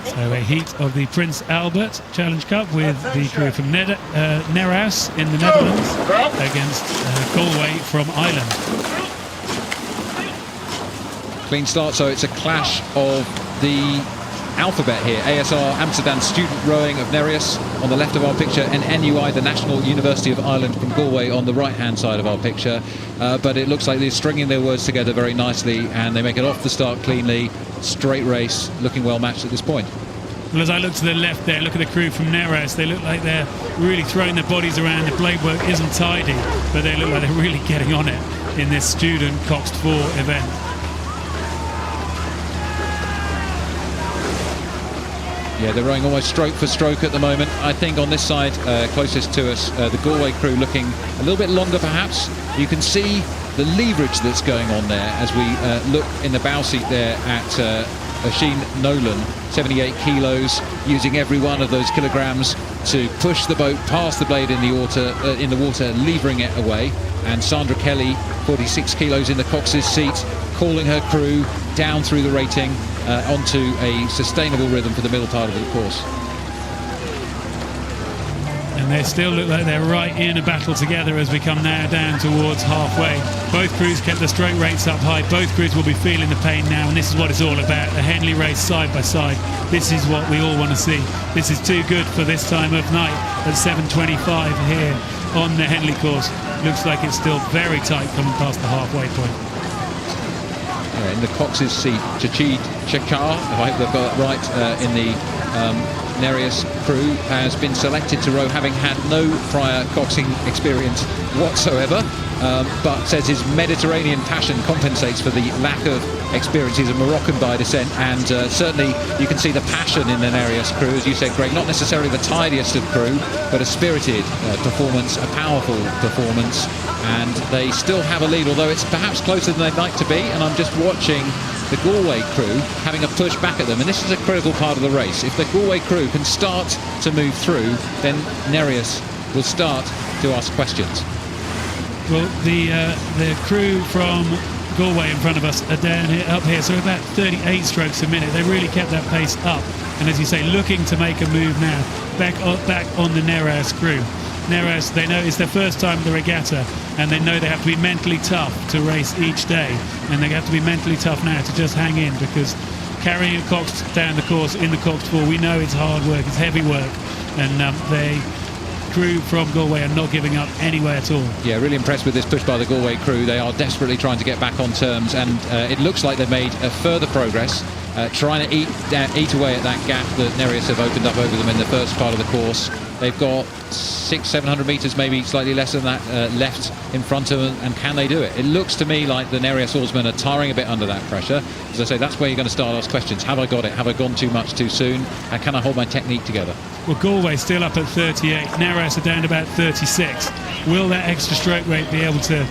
So a heat of the Prince Albert Challenge Cup with the crew from Nereus in the Netherlands against Galway from Ireland. Clean start, so it's a clash of the alphabet here. ASR, Amsterdamsche Student Rowing of Nereus on the left of our picture, and N.U.I, the National University of Ireland from Galway, on the right-hand side of our picture. But it looks like they're stringing their words together very nicely, and they make it off the start cleanly. Straight race, looking well matched at this point. Well, as I look to the left there, look at the crew from Nereus. They look like they're really throwing their bodies around. The blade work isn't tidy, but they look like they're really getting on it in this student Coxed 4 event. Yeah, they're rowing almost stroke for stroke at the moment. I think on this side, closest to us, the Galway crew looking a little bit longer perhaps. You can see the leverage that's going on there as we look in the bow seat there at Oisin Nolan, 78 kilos, using every one of those kilograms to push the boat past the blade in the water, levering it away. And Sandra Kelly, 46 kilos in the cox's seat, calling her crew down through the rating onto a sustainable rhythm for the middle part of the course. And they still look like they're right in a battle together as we come now down towards halfway. Both crews kept the stroke rates up high. Both crews will be feeling the pain now, and this is what it's all about. A Henley race side by side. This is what we all want to see. This is too good for this time of night at 7:25 here on the Henley course. Looks like it's still very tight coming past the halfway point. In the cox's seat, Chachid Chakar, I hope they've got that right, in the Nereus crew, has been selected to row having had no prior coxing experience whatsoever, but says his Mediterranean passion compensates for the lack of experience. He's a Moroccan by descent, and certainly you can see the passion in the Nereus crew, as you said, Greg. Not necessarily the tidiest of crew, but a spirited performance, a powerful performance, and they still have a lead, although it's perhaps closer than they'd like to be. And I'm just watching the Galway crew having a push back at them, and this is a critical part of the race. If the Galway crew can start to move through, then Nereus will start to ask questions. Well, the crew from Galway in front of us are down here, up here, so about 38 strokes a minute. They really kept that pace up, and as you say, looking to make a move now back on the Nereus crew. Nereus, they know it's their first time at the regatta, and they know they have to be mentally tough to race each day, and they have to be mentally tough now to just hang in, because carrying a cox down the course in the Coxed 4, we know it's hard work, it's heavy work, and they crew from Galway are not giving up anyway at all. Yeah, really impressed with this push by the Galway crew. They are desperately trying to get back on terms, and it looks like they've made further progress, trying to eat away at that gap that Nereus have opened up over them in the first part of the course. They've got 600-700 metres, maybe slightly less than that, left in front of them, and can they do it? It looks to me like the Nereus oarsmen are tiring a bit under that pressure. As I say, that's where you're going to start to ask questions. Have I got it? Have I gone too much too soon? And can I hold my technique together? Well, Galway still up at 38. Nereus are down to about 36. Will that extra stroke rate be able to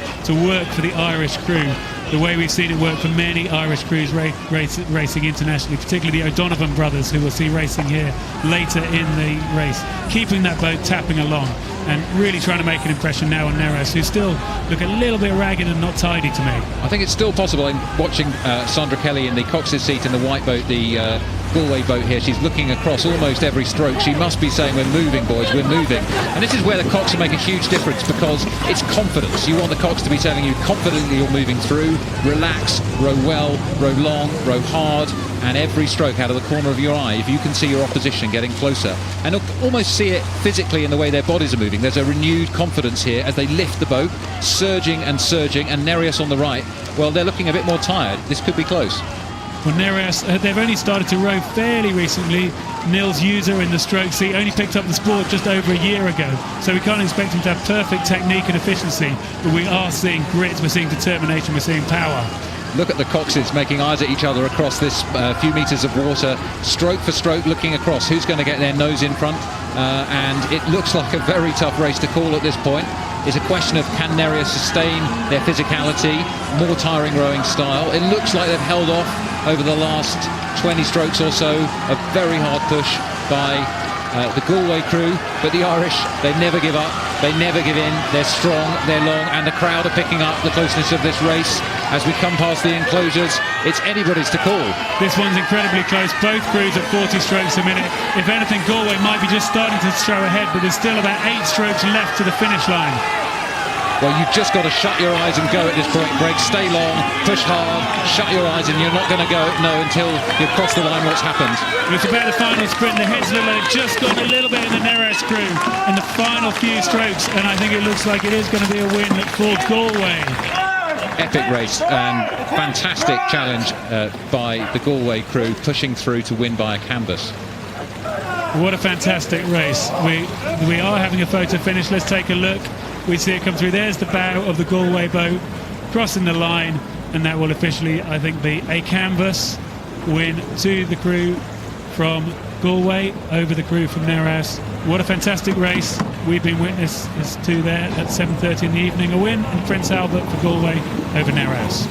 work for the Irish crew the way we've seen it work for many Irish crews racing internationally, particularly the O'Donovan brothers, who we'll see racing here later in the race, keeping that boat tapping along and really trying to make an impression now on Nereus, who still look a little bit ragged and not tidy to me. I think it's still possible. In watching Sandra Kelly in the cox's seat in the white boat, the Galway boat here, she's looking across almost every stroke. She must be saying, we're moving, boys, we're moving. And this is where the cox will make a huge difference, because it's confidence. You want the cox to be telling you confidently you're moving through. Relax, row well, row long, row hard, and every stroke out of the corner of your eye, if you can see your opposition getting closer, and almost see it physically in the way their bodies are moving. There's a renewed confidence here as they lift the boat, surging, and Nereus on the right, well, they're looking a bit more tired. This could be close. Well, Nereus, they've only started to row fairly recently. Nils User in the stroke seat only picked up the sport just over a year ago, so we can't expect him to have perfect technique and efficiency, but we are seeing grit, we're seeing determination, we're seeing power. Look at the coxes making eyes at each other across this few metres of water, stroke for stroke, looking across who's going to get their nose in front, and it looks like a very tough race to call at this point. It's a question of, can Nereus sustain their physicality, more tiring rowing style. It looks like they've held off over the last 20 strokes or so, a very hard push by the Galway crew, but the Irish, they never give up. They never give in. They're strong, they're long, and the crowd are picking up the closeness of this race. As we come past the enclosures, it's anybody's to call. This one's incredibly close. Both crews at 40 strokes a minute. If anything, Galway might be just starting to show ahead, but there's still about 8 strokes left to the finish line. Well, you've just got to shut your eyes and go at this point, Greg. Stay long, push hard, shut your eyes, and you're not going to know until you've crossed the line what's happened. It's about the final sprint. The heads look like they've just gone a little bit in the Nereus crew in the final few strokes, and I think it looks like it is going to be a win for Galway. Epic race and fantastic challenge by the Galway crew, pushing through to win by a canvas. What a fantastic race. We are having a photo finish. Let's take a look. We see it come through. There's the bow of the Galway boat crossing the line, and that will officially, I think, be a canvas win to the crew from Galway over the crew from Nereus. What a fantastic race we've been witnesses to there at 7:30 in the evening. A win in Prince Albert for Galway over Nereus.